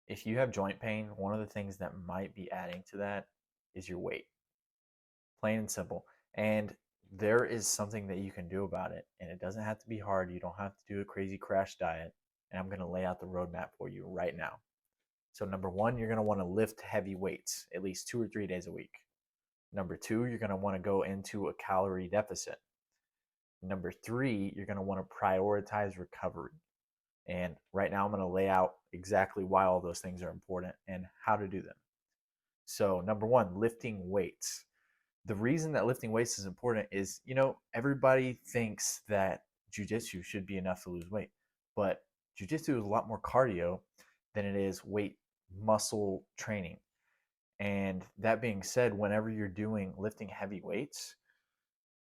If you have joint pain, one of the things that might be adding to that is your weight, plain and simple. And there is something that you can do about it, and it doesn't have to be hard. You don't have to do a crazy crash diet. And I'm going to lay out the roadmap for you right now. So, number one, you're going to want to lift heavy weights at least 2 or 3 days a week. Number two, you're going to want to go into a calorie deficit. Number three, you're going to want to prioritize recovery. And right now, I'm going to lay out exactly why all those things are important and how to do them. So, number one, lifting weights. The reason that lifting weights is important is, everybody thinks that jujitsu should be enough to lose weight, but jujitsu is a lot more cardio than it is weight muscle training. And that being said, whenever you're doing lifting heavy weights,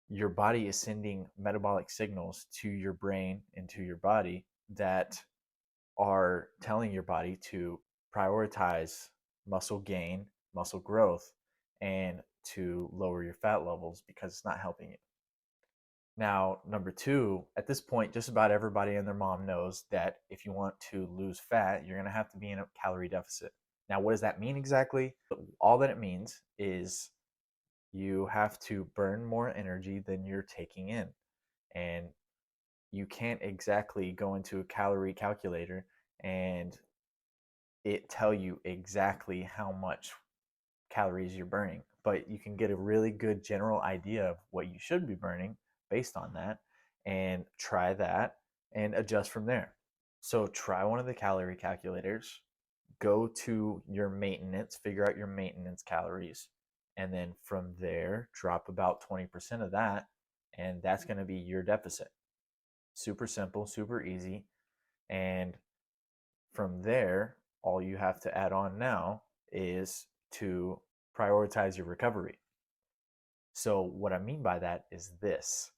your body is sending metabolic signals to your brain and to your body that are telling your body to prioritize muscle gain, muscle growth, and to lower your fat levels because it's not helping you. Now, number two, at this point, just about everybody and their mom knows that if you want to lose fat, you're going to have to be in a calorie deficit. Now, what does that mean exactly? All that it means is you have to burn more energy than you're taking in. And you can't exactly go into a calorie calculator and it tell you exactly how much calories you're burning, but you can get a really good general idea of what you should be burning based on that and try that and adjust from there. So try one of the calorie calculators, go to your maintenance, figure out your maintenance calories, and then from there drop about 20% of that, and that's going to be your deficit. Super simple, super easy. And from there, all you have to add on now is to prioritize your recovery. So, what I mean by that is this: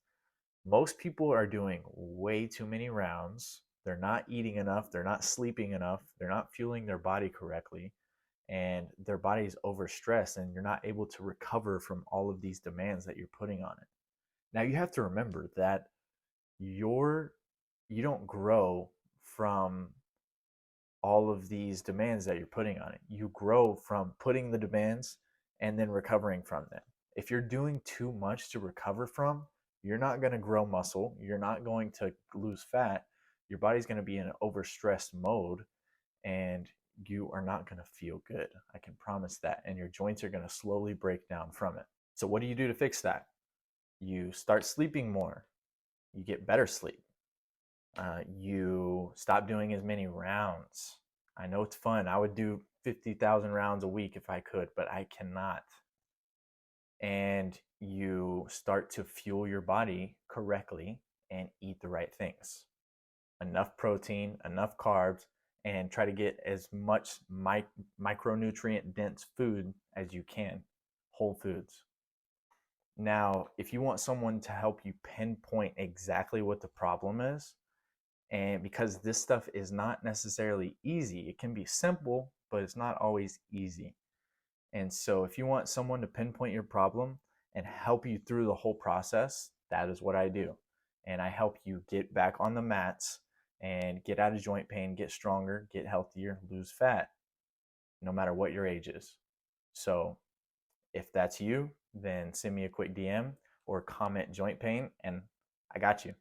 most people are doing way too many rounds. They're not eating enough, they're not sleeping enough, they're not fueling their body correctly, and their body is overstressed, and you're not able to recover from all of these demands that you're putting on it. Now, you have to remember that you're you don't grow from all of these demands that you're putting on it. You grow from putting the demands and then recovering from them. If you're doing too much to recover from, you're not going to grow muscle. You're not going to lose fat. Your body's going to be in an overstressed mode and you are not going to feel good. I can promise that. And your joints are going to slowly break down from it. So, what do you do to fix that? You start sleeping more, you get better sleep. You stop doing as many rounds. I know it's fun. I would do 50,000 rounds a week if I could, but I cannot. And you start to fuel your body correctly and eat the right things. Enough protein, enough carbs, and try to get as much micronutrient dense food as you can, whole foods. Now, if you want someone to help you pinpoint exactly what the problem is, and because this stuff is not necessarily easy, it can be simple, but it's not always easy. And so, if you want someone to pinpoint your problem and help you through the whole process, that is what I do. And I help you get back on the mats and get out of joint pain, get stronger, get healthier, lose fat, no matter what your age is. So, if that's you, then send me a quick DM or comment joint pain, and I got you.